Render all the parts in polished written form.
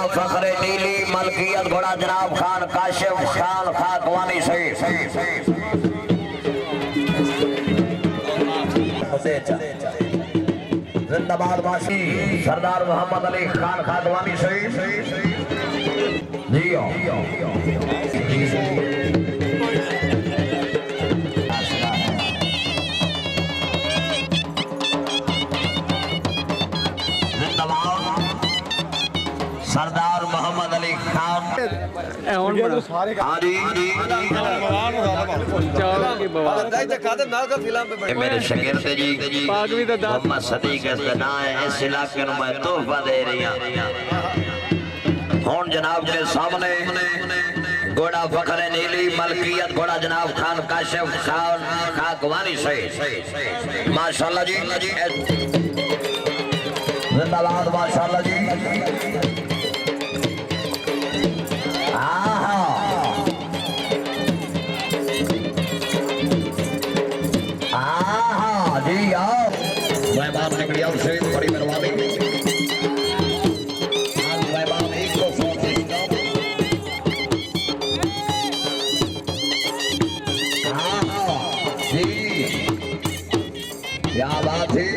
घोड़ा फखरे नीली मलकियत घोड़ा जनाब खान काशिफ खान खाकवानी सही जिंदाबाद वासी सरदार मोहम्मद अली खान खाकवानी सही जियो सरदार मोहम्मद अली खान मेरे शगिर्द जी मोहम्मद सदीक इस इलाके में मैं तोहफा दे रही हूं जनाब के सामने घोड़ा फखरे नीली मलकियत घोड़ा जनाब खान काशिफ खान खाकवानी सही माशाल्लाह जी जिंदाबाद माशाल्लाह जी से बड़ी मेहरबानी क्या बात है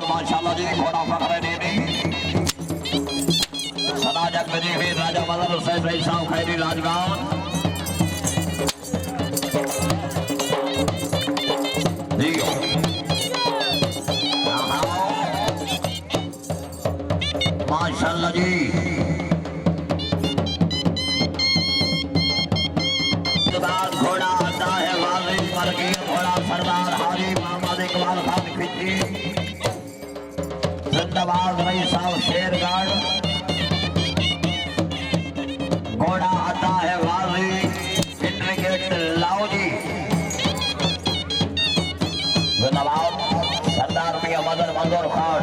माशाल्लाह जी घोड़ा फखरे नीली सदा जग जी हुई राजा मदन हुसैन रही साहब खैरी राजगांव माशाल्लाह जी घोड़ा आता है वाली मरगी घोड़ा सरदार हाजी मोहम्मद इकबाल खान खिची जिंदाबाद रही साहब शेरगढ़ घोड़ा आता है वाजी इंट्रीगेट लाओ जी जिंदाबाद सरदार मियां मदन मंजूर खान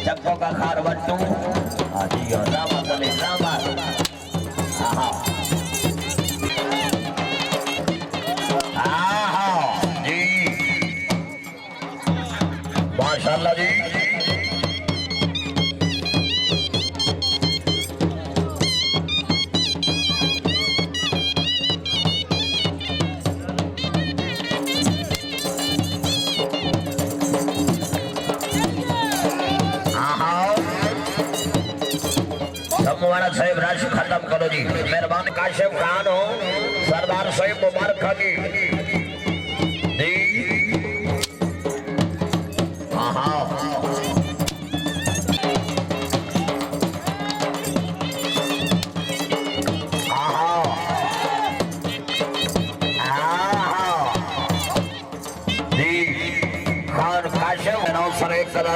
चक्कों का खार बट्टू हाजी और रामत अली रामत जी माशाल्लाह जी मुबारक साहिब राशि खत्म करो जी मेहरबानी काशिफ खान हो सरदार साहिब मुबारक खानी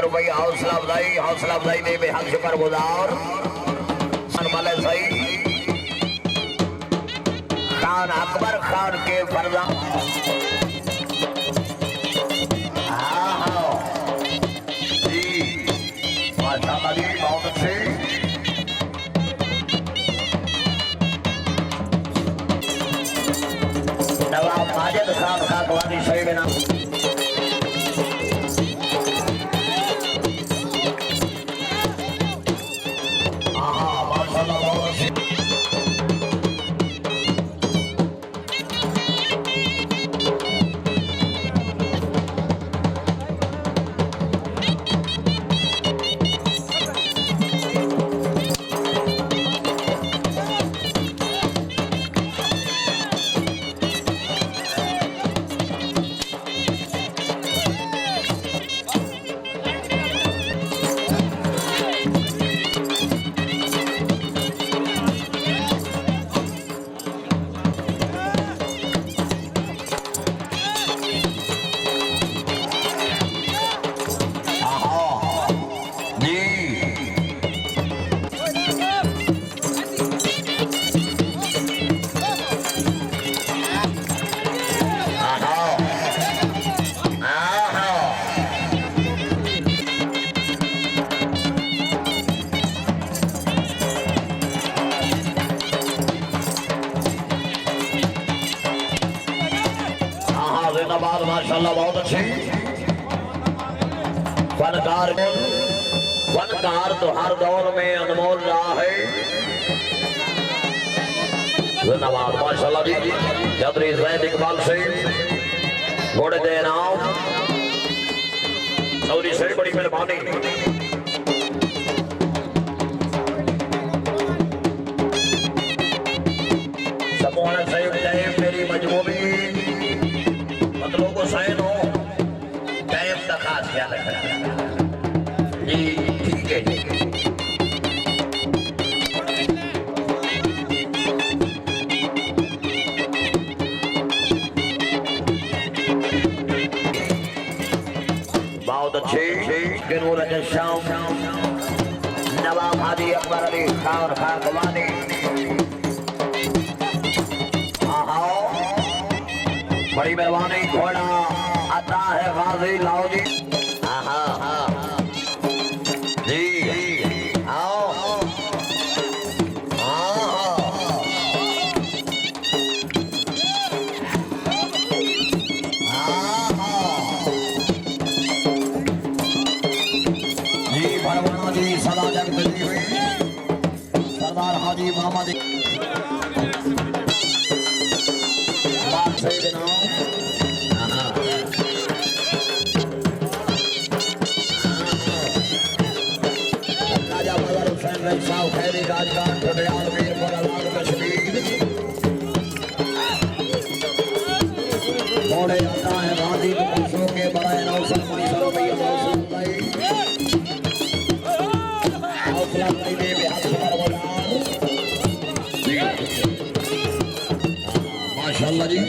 रुपया हौसला अफजाई ने बेहद शुक्र गुजार खान अकबर खान के फर्जा जी माशाल्लाह जी बहुत अच्छे नवाब माजिद खान खाकवानी सही में नाम माशाल्लाह बहुत अच्छी फनकार तो हर दौर में अनमोल रहा है। धन्यवाद माशाल्लाह जी। चौधरी जैद इकबाल से घोड़े दे नाम चौधरी से बड़ी मेहरबानी। समूह सही मेरी मजबूरी मतलब को सहन हो टाइम का खास ख्याल रखना जी। ठीक है जी। बहुत अच्छे शाम नवाब हाजी अकबर अली खान खाकवानी। बड़ी मेहरबानी घोड़ा आता है गाजी लाओ जी। जी आओ जी। भरवाना जी सदा जग हुई सरदार हाजी मोहम्मद खैरी राजकान घड़ियाल वीर पर अलाग कश्मीर घोड़े आता है गांधी पुरुषों के बड़े नौसर मुनीसर भैया मौसम भाई हौसला भाई में बिहार माशाल्लाह जी।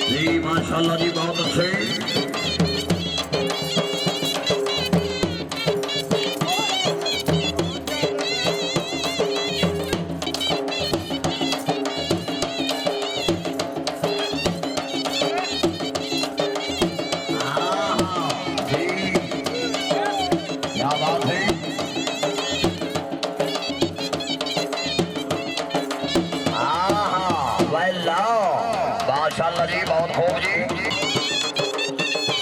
जी माशाल्लाह जी बहुत अच्छे माशाल्लाह जी बहुत खूब जी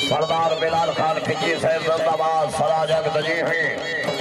सरदार बिलाल खान खिजी साहब जिंदाबाद सराजक दजी हैं